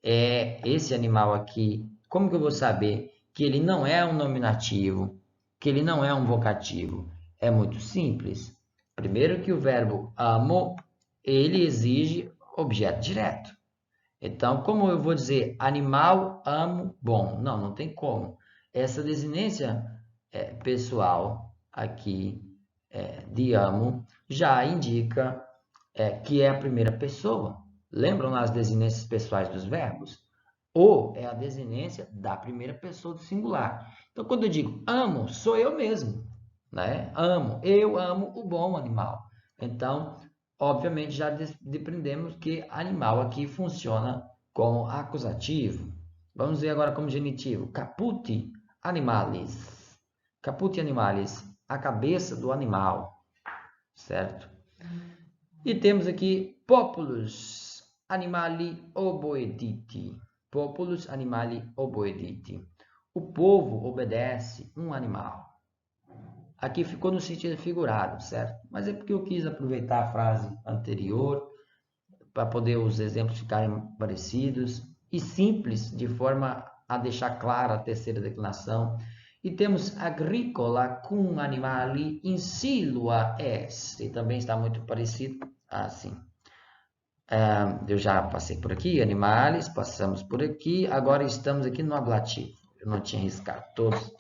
é esse animal aqui? Como que eu vou saber que ele não é um nominativo, que ele não é um vocativo? É muito simples. Primeiro que o verbo amo, ele exige objeto direto. Então, como eu vou dizer animal, amo, bom? Não tem como. Essa desinência pessoal aqui de amo já indica que é a primeira pessoa. Lembram as desinências pessoais dos verbos? O é a desinência da primeira pessoa do singular. Então, quando eu digo amo, sou eu mesmo, né? Amo, eu amo o bom animal. Então, obviamente, já depreendemos que animal aqui funciona como acusativo. Vamos ver agora como genitivo. Caput animalis. caput animalis, a cabeça do animal, certo? E temos aqui populus animali oboediti. Populus animali oboediti. O povo obedece um animal. Aqui ficou no sentido figurado, certo? Mas é porque eu quis aproveitar a frase anterior para poder os exemplos ficarem parecidos e simples, de forma a deixar clara a terceira declinação. E temos agrícola cum animali insilua est. E também está muito parecido assim. Eu já passei por aqui, animales, passamos por aqui, agora estamos aqui no ablativo. Eu não tinha riscado todos.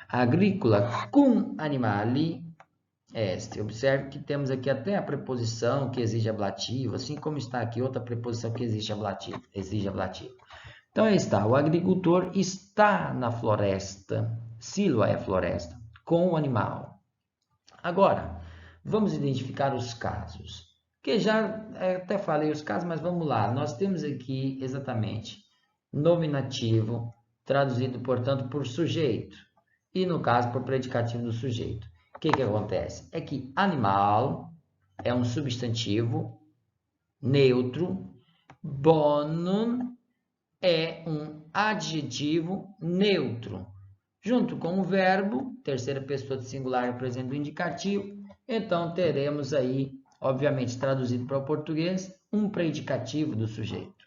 Agrícola cum animali est. Observe que temos aqui até a preposição que exige ablativo, assim como está aqui outra preposição que exige ablativo. Então aí está, o agricultor está na floresta, silva é floresta, com o animal. Agora, vamos identificar os casos. Que já até falei os casos, mas vamos lá. Nós temos aqui exatamente nominativo, traduzido, portanto, por sujeito. E, no caso, por predicativo do sujeito. O que acontece? É que animal é um substantivo neutro, bonum é um adjetivo neutro. Junto com o verbo, terceira pessoa do singular presente do indicativo, então teremos aí, obviamente, traduzido para o português, um predicativo do sujeito.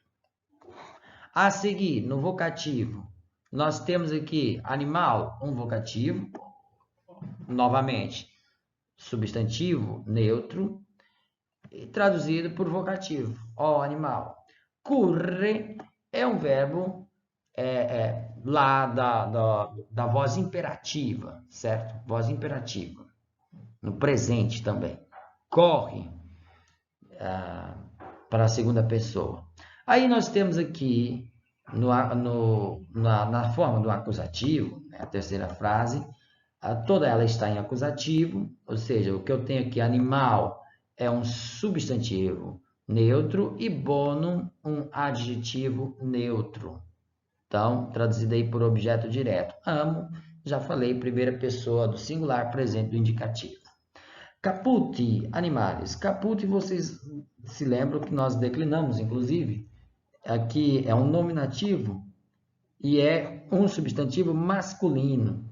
A seguir, no vocativo, nós temos aqui animal, um vocativo, novamente, substantivo neutro, traduzido por vocativo, ó animal. Curre é um verbo lá da voz imperativa, certo? Voz imperativa. No presente também. Corre para a segunda pessoa. Aí nós temos aqui, na forma do acusativo, a terceira frase, toda ela está em acusativo, ou seja, o que eu tenho aqui, animal, é um substantivo neutro e bonum, um adjetivo neutro. Então, traduzido aí por objeto direto. Amo, já falei, primeira pessoa do singular presente do indicativo. Caput animalis. Caput, vocês se lembram que nós declinamos, inclusive. Aqui é um nominativo e é um substantivo masculino.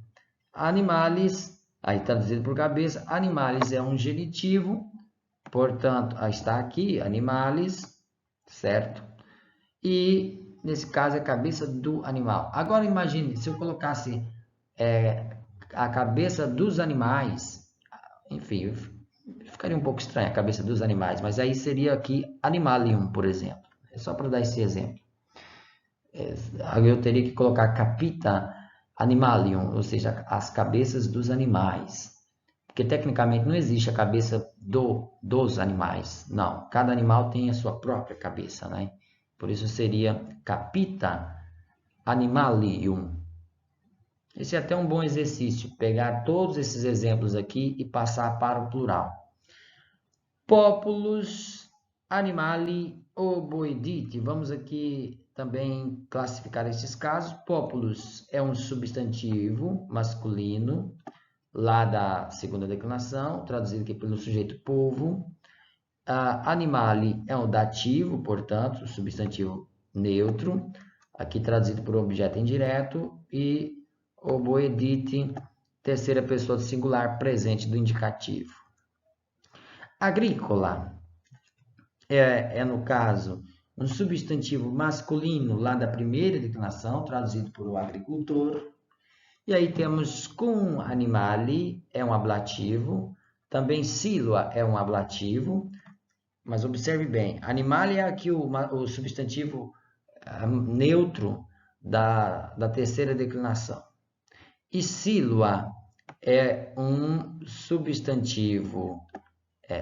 Animalis, aí traduzido por cabeça, animalis é um genitivo, portanto, está aqui, animalis, certo? E, nesse caso, é a cabeça do animal. Agora, imagine, se eu colocasse a cabeça dos animais, enfim, ficaria um pouco estranho a cabeça dos animais, mas aí seria aqui animalium, por exemplo. É só para dar esse exemplo. Eu teria que colocar capita animalium, ou seja, as cabeças dos animais. Porque tecnicamente não existe a cabeça dos animais. Não, cada animal tem a sua própria cabeça, né? Por isso seria capita animalium. Esse é até um bom exercício, pegar todos esses exemplos aqui e passar para o plural. Populus animali oboediti. Vamos aqui também classificar esses casos. Populus é um substantivo masculino, lá da segunda declinação, traduzido aqui pelo sujeito povo. Animali é um dativo, portanto, substantivo neutro, aqui traduzido por objeto indireto, e oboediti, terceira pessoa do singular presente do indicativo. Agrícola no caso, um substantivo masculino lá da primeira declinação, traduzido por o agricultor. E aí temos cum animali, é um ablativo. Também silva é um ablativo. Mas observe bem, animali é aqui o substantivo neutro da terceira declinação. E silva é um substantivo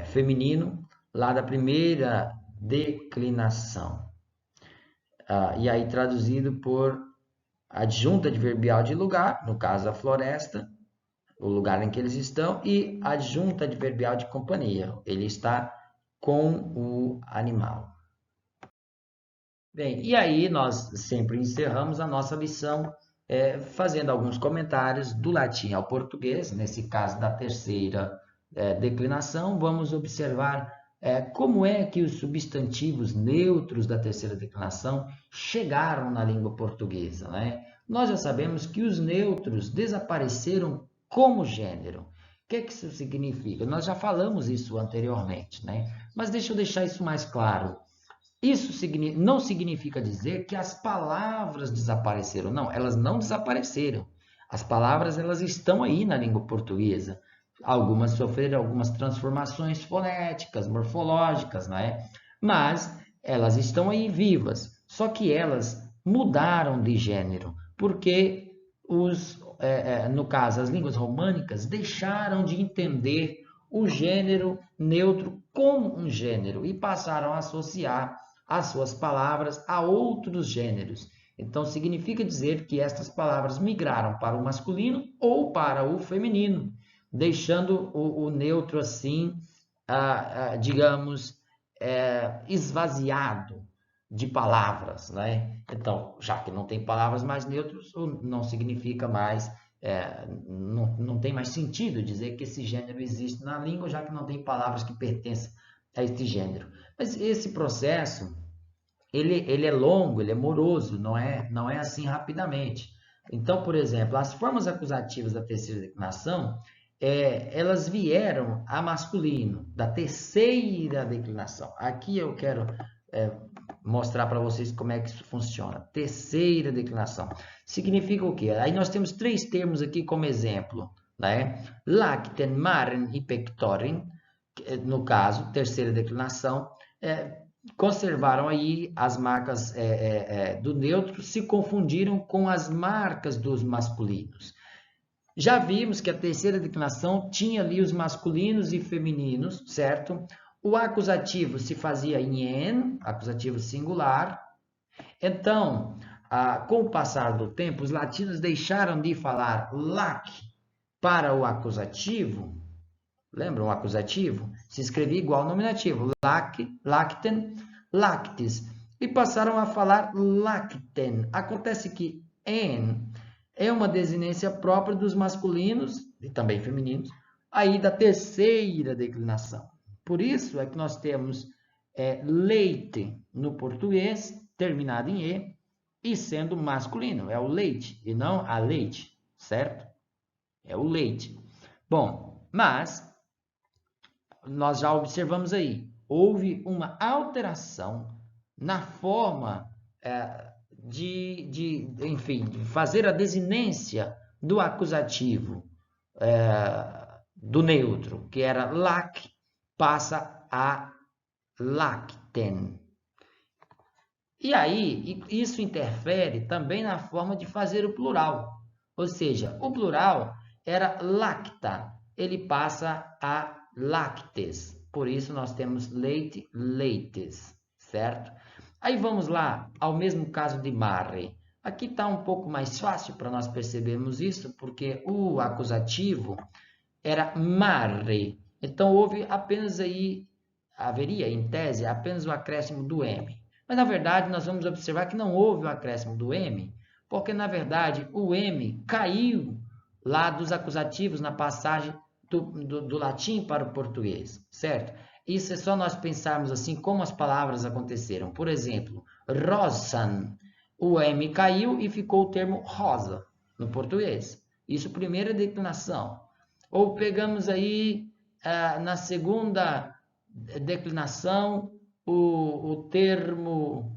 feminino lá da primeira declinação. E aí traduzido por adjunta adverbial de lugar, no caso a floresta, o lugar em que eles estão, e adjunta adverbial de companhia, ele está com o animal. Bem, e aí nós sempre encerramos a nossa lição fazendo alguns comentários do latim ao português, nesse caso da terceira declinação, vamos observar como é que os substantivos neutros da terceira declinação chegaram na língua portuguesa, né? Nós já sabemos que os neutros desapareceram como gênero. O que é que isso significa? Nós já falamos isso anteriormente, né? Mas deixa eu deixar isso mais claro. Isso não significa dizer que as palavras desapareceram. Não, elas não desapareceram. As palavras elas estão aí na língua portuguesa. Algumas sofreram algumas transformações fonéticas, morfológicas, né? Mas elas estão aí vivas. Só que elas mudaram de gênero, porque no caso, as línguas românicas deixaram de entender o gênero neutro como um gênero e passaram a associar as suas palavras a outros gêneros. Então, significa dizer que estas palavras migraram para o masculino ou para o feminino, deixando o neutro assim, digamos, esvaziado de palavras, né? Então, já que não tem palavras mais neutras, não significa mais, não tem mais sentido dizer que esse gênero existe na língua, já que não tem palavras que pertencem a este gênero. Mas esse processo, ele é longo, ele é moroso, não é assim rapidamente. Então, por exemplo, as formas acusativas da terceira declinação, elas vieram a masculino, da terceira declinação. Aqui eu quero mostrar para vocês como é que isso funciona. Terceira declinação. Significa o quê? Aí nós temos três termos aqui como exemplo, né? Lacten, maren e pectorin, no caso, terceira declinação, conservaram aí as marcas do neutro, se confundiram com as marcas dos masculinos. Já vimos que a terceira declinação tinha ali os masculinos e femininos, certo? O acusativo se fazia em en, acusativo singular. Então, com o passar do tempo, os latinos deixaram de falar lac para o acusativo. Lembram o acusativo? Se escrevia igual ao nominativo. Lac, lacten, lactis. E passaram a falar lacten. Acontece que en é uma desinência própria dos masculinos e também femininos, aí da terceira declinação. Por isso é que nós temos leite no português, terminado em E, e sendo masculino. É o leite e não a leite, certo? É o leite. Bom, mas nós já observamos aí, houve uma alteração na forma enfim, de fazer a desinência do acusativo do neutro, que era lac, passa a lacten. E aí, isso interfere também na forma de fazer o plural. Ou seja, o plural era lacta, ele passa a lactes. Por isso, nós temos leite, leites, certo? Aí vamos lá ao mesmo caso de mare. Aqui está um pouco mais fácil para nós percebermos isso, porque o acusativo era mare. Então, houve apenas aí, haveria em tese apenas o acréscimo do M. Mas, na verdade, nós vamos observar que não houve o acréscimo do M, porque, na verdade, o M caiu lá dos acusativos na passagem do latim para o português, certo? Isso é só nós pensarmos assim como as palavras aconteceram. Por exemplo, rosan, o M caiu e ficou o termo rosa no português. Isso primeira declinação. Ou pegamos aí na segunda declinação o termo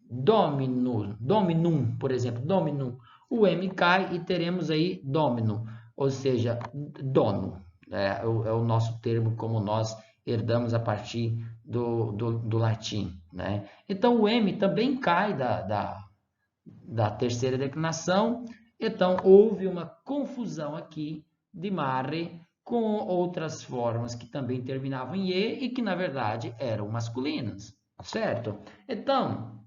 dominum, por exemplo, dominum. O M cai e teremos aí domino, ou seja, dono. É o nosso termo como nós herdamos a partir do latim, né? Então, o M também cai da terceira declinação. Então, houve uma confusão aqui de mare com outras formas que também terminavam em E e que, na verdade, eram masculinas, certo? Então,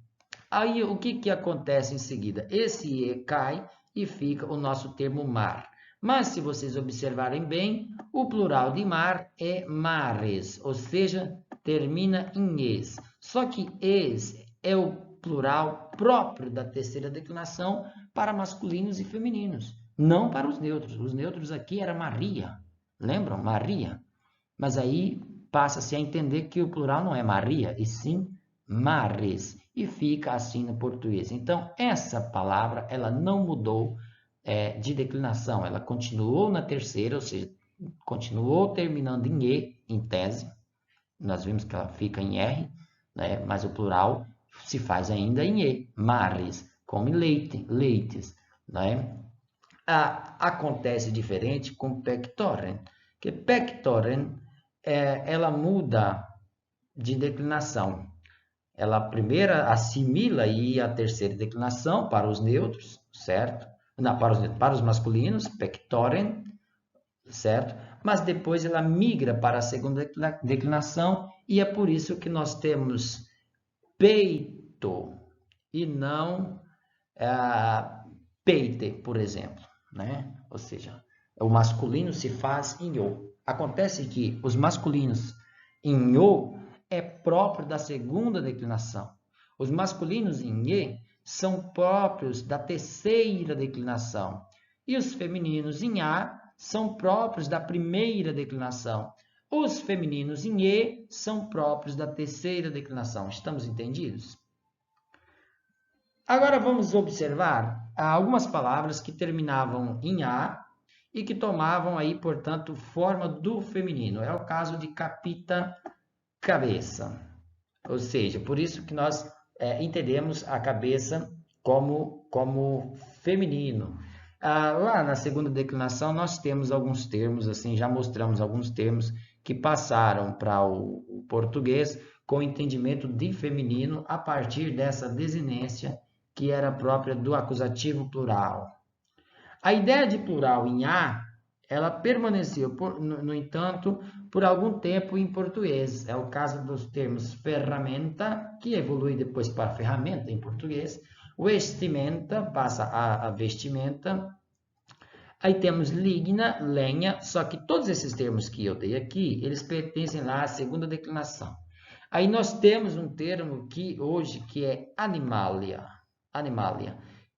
aí o que acontece em seguida? Esse E cai e fica o nosso termo mar. Mas, se vocês observarem bem, o plural de mar é mares, ou seja, termina em es. Só que es é o plural próprio da terceira declinação para masculinos e femininos, não para os neutros. Os neutros aqui era Maria, lembram? Maria. Mas aí passa-se a entender que o plural não é Maria, e sim mares, e fica assim no português. Então, essa palavra, ela não mudou de declinação, ela continuou na terceira, ou seja, continuou terminando em E, em tese. Nós vimos que ela fica em R, né? Mas o plural se faz ainda em E, mares, como leite, leites, né? Acontece diferente com pectoren, que pectoren ela muda de declinação. Ela primeiro assimila aí a terceira declinação para os neutros, certo? Não, para os masculinos, pectoren, certo? Mas depois ela migra para a segunda declinação e é por isso que nós temos peito e não peite, por exemplo, né? Ou seja, o masculino se faz em o. Acontece que os masculinos em o é próprio da segunda declinação. Os masculinos em e são próprios da terceira declinação. E os femininos em a são próprios da primeira declinação. Os femininos em e são próprios da terceira declinação. Estamos entendidos? Agora vamos observar algumas palavras que terminavam em a e que tomavam aí, portanto, forma do feminino. É o caso de capita, cabeça. Ou seja, por isso que nós entendemos a cabeça como feminino. Lá na segunda declinação nós temos alguns termos, assim, já mostramos alguns termos que passaram para o português com entendimento de feminino a partir dessa desinência que era própria do acusativo plural. A ideia de plural em a, ela permaneceu, no entanto, por algum tempo em português. É o caso dos termos ferramenta, que evolui depois para ferramenta em português, vestimenta passa a vestimenta, aí temos ligna, lenha, só que todos esses termos que eu dei aqui, eles pertencem lá à segunda declinação. Aí nós temos um termo que hoje que é animalia,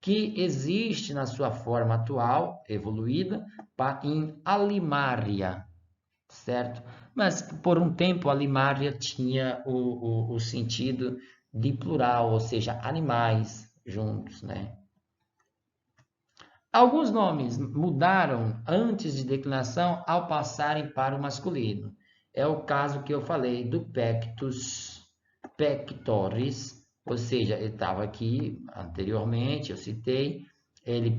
que existe na sua forma atual, evoluída, em alimária, certo? Mas por um tempo a alimária tinha o sentido de plural, ou seja, animais juntos, né? Alguns nomes mudaram antes de declinação ao passarem para o masculino. É o caso que eu falei do pectus, pectoris, ou seja, ele estava aqui anteriormente, eu citei, ele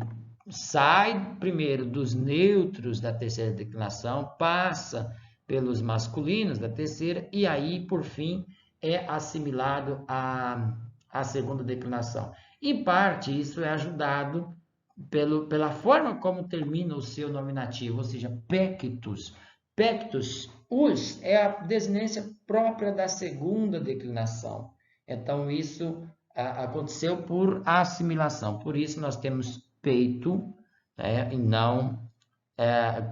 sai primeiro dos neutros da terceira declinação, passa pelos masculinos da terceira e aí, por fim, é assimilado à segunda declinação. Em parte, isso é ajudado pela forma como termina o seu nominativo, ou seja, pectus. Pectus, us, é a desinência própria da segunda declinação. Então, isso aconteceu por assimilação. Por isso, nós temos peito, né, e não,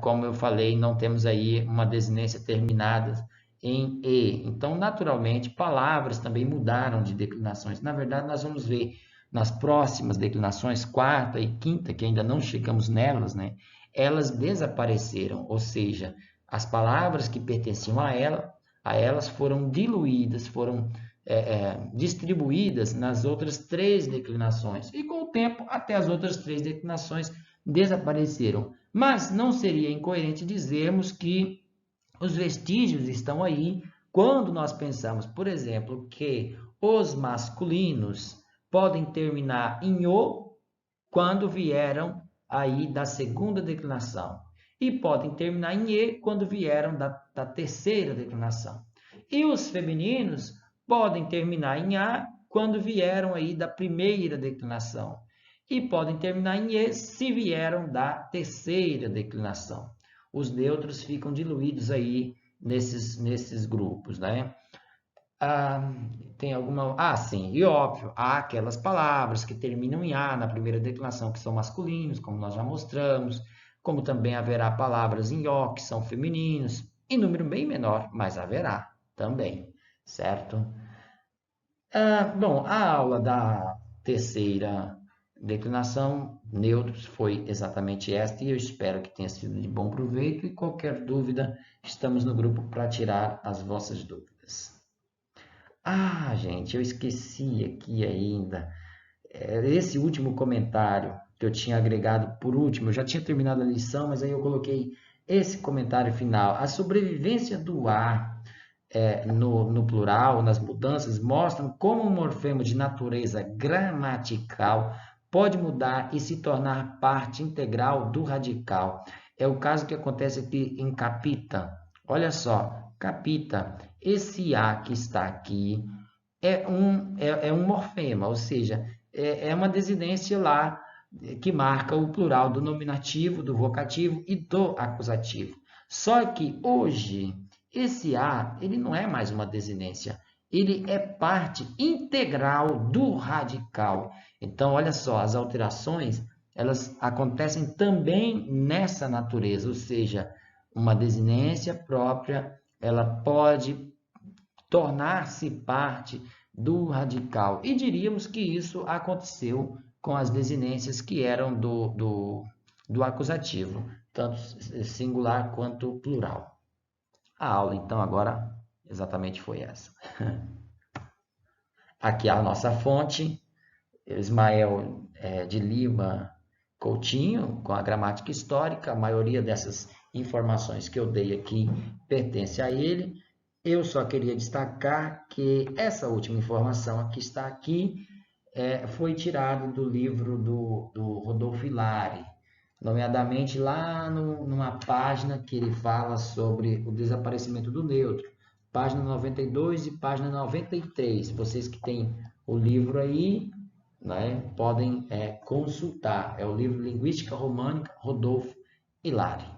como eu falei, não temos aí uma desinência terminada em e. Então, naturalmente, palavras também mudaram de declinações. Na verdade, nós vamos ver nas próximas declinações, quarta e quinta, que ainda não chegamos nelas, né? Elas desapareceram, ou seja, as palavras que pertenciam a elas foram diluídas, foram distribuídas nas outras três declinações. E com o tempo, até as outras três declinações desapareceram. Mas não seria incoerente dizermos que os vestígios estão aí quando nós pensamos, por exemplo, que os masculinos podem terminar em o quando vieram aí da segunda declinação e podem terminar em e quando vieram da terceira declinação. E os femininos podem terminar em a quando vieram aí da primeira declinação e podem terminar em e se vieram da terceira declinação. Os neutros ficam diluídos aí nesses grupos, né? Tem alguma... sim, e óbvio, há aquelas palavras que terminam em A na primeira declinação que são masculinos, como nós já mostramos, como também haverá palavras em O que são femininos, em número bem menor, mas haverá também, certo? Bom, a aula da terceira declinação, neutros, foi exatamente esta, e eu espero que tenha sido de bom proveito, e qualquer dúvida, estamos no grupo para tirar as vossas dúvidas. Gente, eu esqueci aqui ainda, esse último comentário que eu tinha agregado por último, eu já tinha terminado a lição, mas aí eu coloquei esse comentário final. A sobrevivência do ar no plural, nas mudanças, mostram como um morfema de natureza gramatical pode mudar e se tornar parte integral do radical. É o caso que acontece aqui em capita. Olha só, capita, esse A que está aqui é um morfema, ou seja, é uma desinência lá que marca o plural do nominativo, do vocativo e do acusativo. Só que hoje esse A, ele não é mais uma desinência, ele é parte integral do radical. Então, olha só, as alterações, elas acontecem também nessa natureza, ou seja, uma desinência própria, ela pode tornar-se parte do radical. E diríamos que isso aconteceu com as desinências que eram do acusativo, tanto singular quanto plural. A aula, então, agora exatamente foi essa. Aqui a nossa fonte, Ismael de Lima Coutinho, com a gramática histórica. A maioria dessas informações que eu dei aqui pertence a ele. Eu só queria destacar que essa última informação que está aqui foi tirada do livro do Rodolfo Hilari, nomeadamente lá numa página que ele fala sobre o desaparecimento do neutro, página 92 e página 93. Vocês que têm o livro aí, né, podem consultar. É o livro Linguística Românica, Rodolfo Hilari.